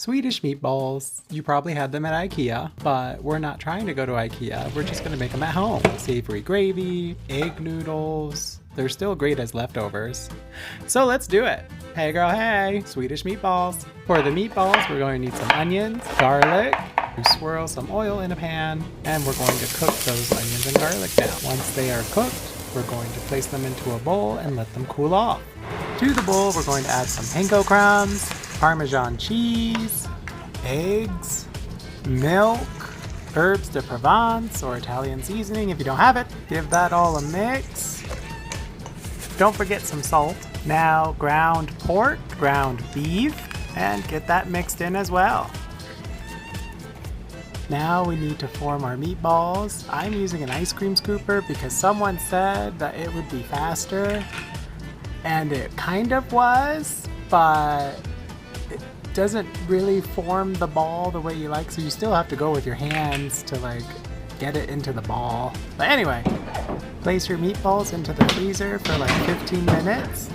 Swedish meatballs. You probably had them at IKEA, but we're not trying to go to IKEA. We're just gonna make them at home. Savory gravy, egg noodles. They're still great as leftovers. So let's do it. Hey girl, hey, Swedish meatballs. For the meatballs, we're going to need some onions, garlic. We swirl some oil in a pan, and we're going to cook those onions and garlic down. Once they are cooked, we're going to place them into a bowl and let them cool off. To the bowl, we're going to add some panko crumbs, Parmesan cheese, eggs, milk, herbs de Provence or Italian seasoning if you don't have it. Give that all a mix. Don't forget some salt. Now ground pork, ground beef, and get that mixed in as well. Now we need to form our meatballs. I'm using an ice cream scooper because someone said that it would be faster, and it kind of was, but it doesn't really form the ball the way you like, so you still have to go with your hands to get it into the ball. But anyway, place your meatballs into the freezer for 15 minutes.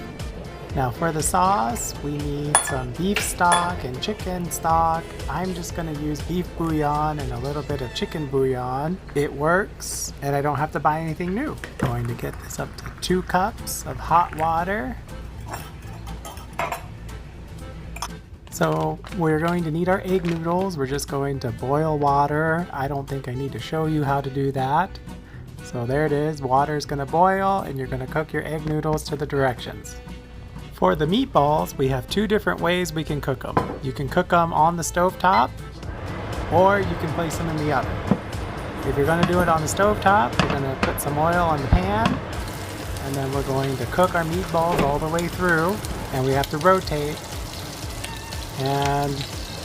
Now for the sauce, we need some beef stock and chicken stock. I'm just gonna use beef bouillon and a little bit of chicken bouillon. It works, and I don't have to buy anything new. Going to get this up to 2 cups of hot water. So we're going to need our egg noodles. We're just going to boil water. I don't think I need to show you how to do that. So there it is, water's gonna boil, and you're gonna cook your egg noodles to the directions. For the meatballs, we have 2 different ways we can cook them. You can cook them on the stovetop, or you can place them in the oven. If you're gonna do it on the stovetop, we're gonna put some oil on the pan, and then we're going to cook our meatballs all the way through, and we have to rotate, and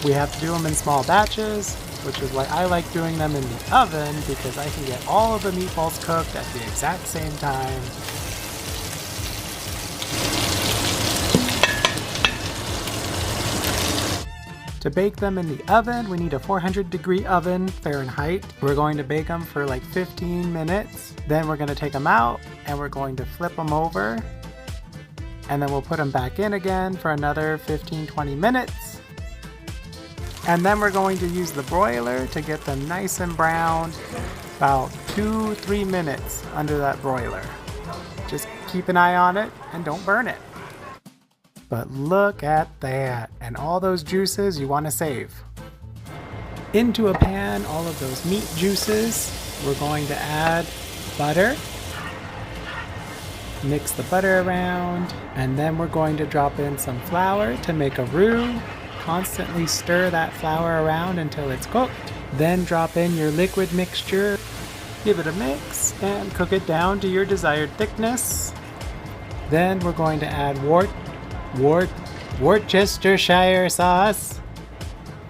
we have to do them in small batches, which is why I like doing them in the oven, because I can get all of the meatballs cooked at the exact same time. To bake them in the oven, we need a 400-degree oven, Fahrenheit. We're going to bake them for 15 minutes. Then we're going to take them out, and we're going to flip them over. And then we'll put them back in again for another 15-20 minutes. And then we're going to use the broiler to get them nice and browned, about 2-3 minutes under that broiler. Just keep an eye on it and don't burn it. But look at that, and all those juices you want to save. Into a pan, all of those meat juices, we're going to add butter. Mix the butter around, and then we're going to drop in some flour to make a roux. Constantly stir that flour around until it's cooked. Then drop in your liquid mixture. Give it a mix and cook it down to your desired thickness. Then we're going to add Worcestershire sauce,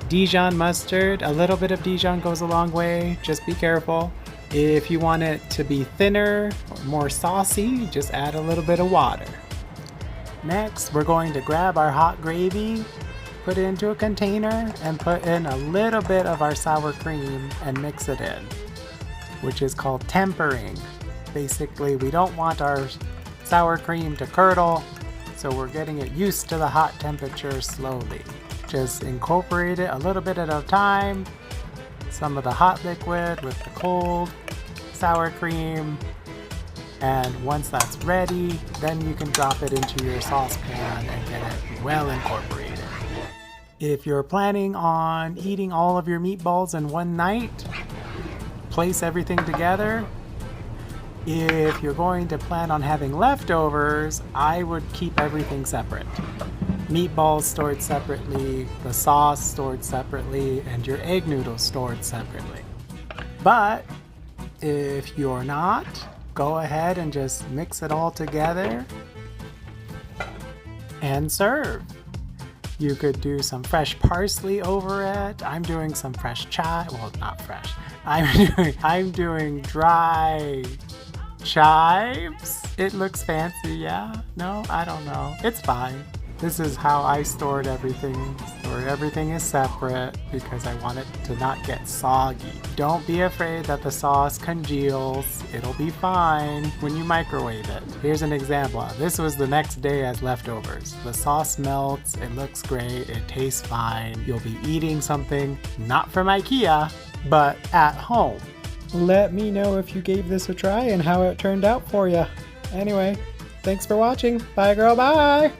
Dijon mustard. A little bit of Dijon goes a long way, just be careful. If you want it to be thinner or more saucy, just add a little bit of water. Next, we're going to grab our hot gravy, put it into a container, and put in a little bit of our sour cream and mix it in, which is called tempering. Basically, we don't want our sour cream to curdle, so we're getting it used to the hot temperature slowly. Just incorporate it a little bit at a time. Some of the hot liquid with the cold sour cream. And once that's ready, then you can drop it into your saucepan and get it well incorporated. If you're planning on eating all of your meatballs in one night, place everything together. If you're going to plan on having leftovers, I would keep everything separate. Meatballs stored separately, the sauce stored separately, and your egg noodles stored separately. But if you're not, go ahead and just mix it all together and serve. You could do some fresh parsley over it. I'm doing some fresh chives. Well, not fresh. I'm doing dry chives. It looks fancy, yeah? No, I don't know. It's fine. This is how I stored everything. Everything is separate because I want it to not get soggy. Don't be afraid that the sauce congeals. It'll be fine when you microwave it. Here's an example. This was the next day as leftovers. The sauce melts, it looks great, it tastes fine. You'll be eating something not from IKEA, but at home. Let me know if you gave this a try and how it turned out for you. Anyway, thanks for watching. Bye girl, bye!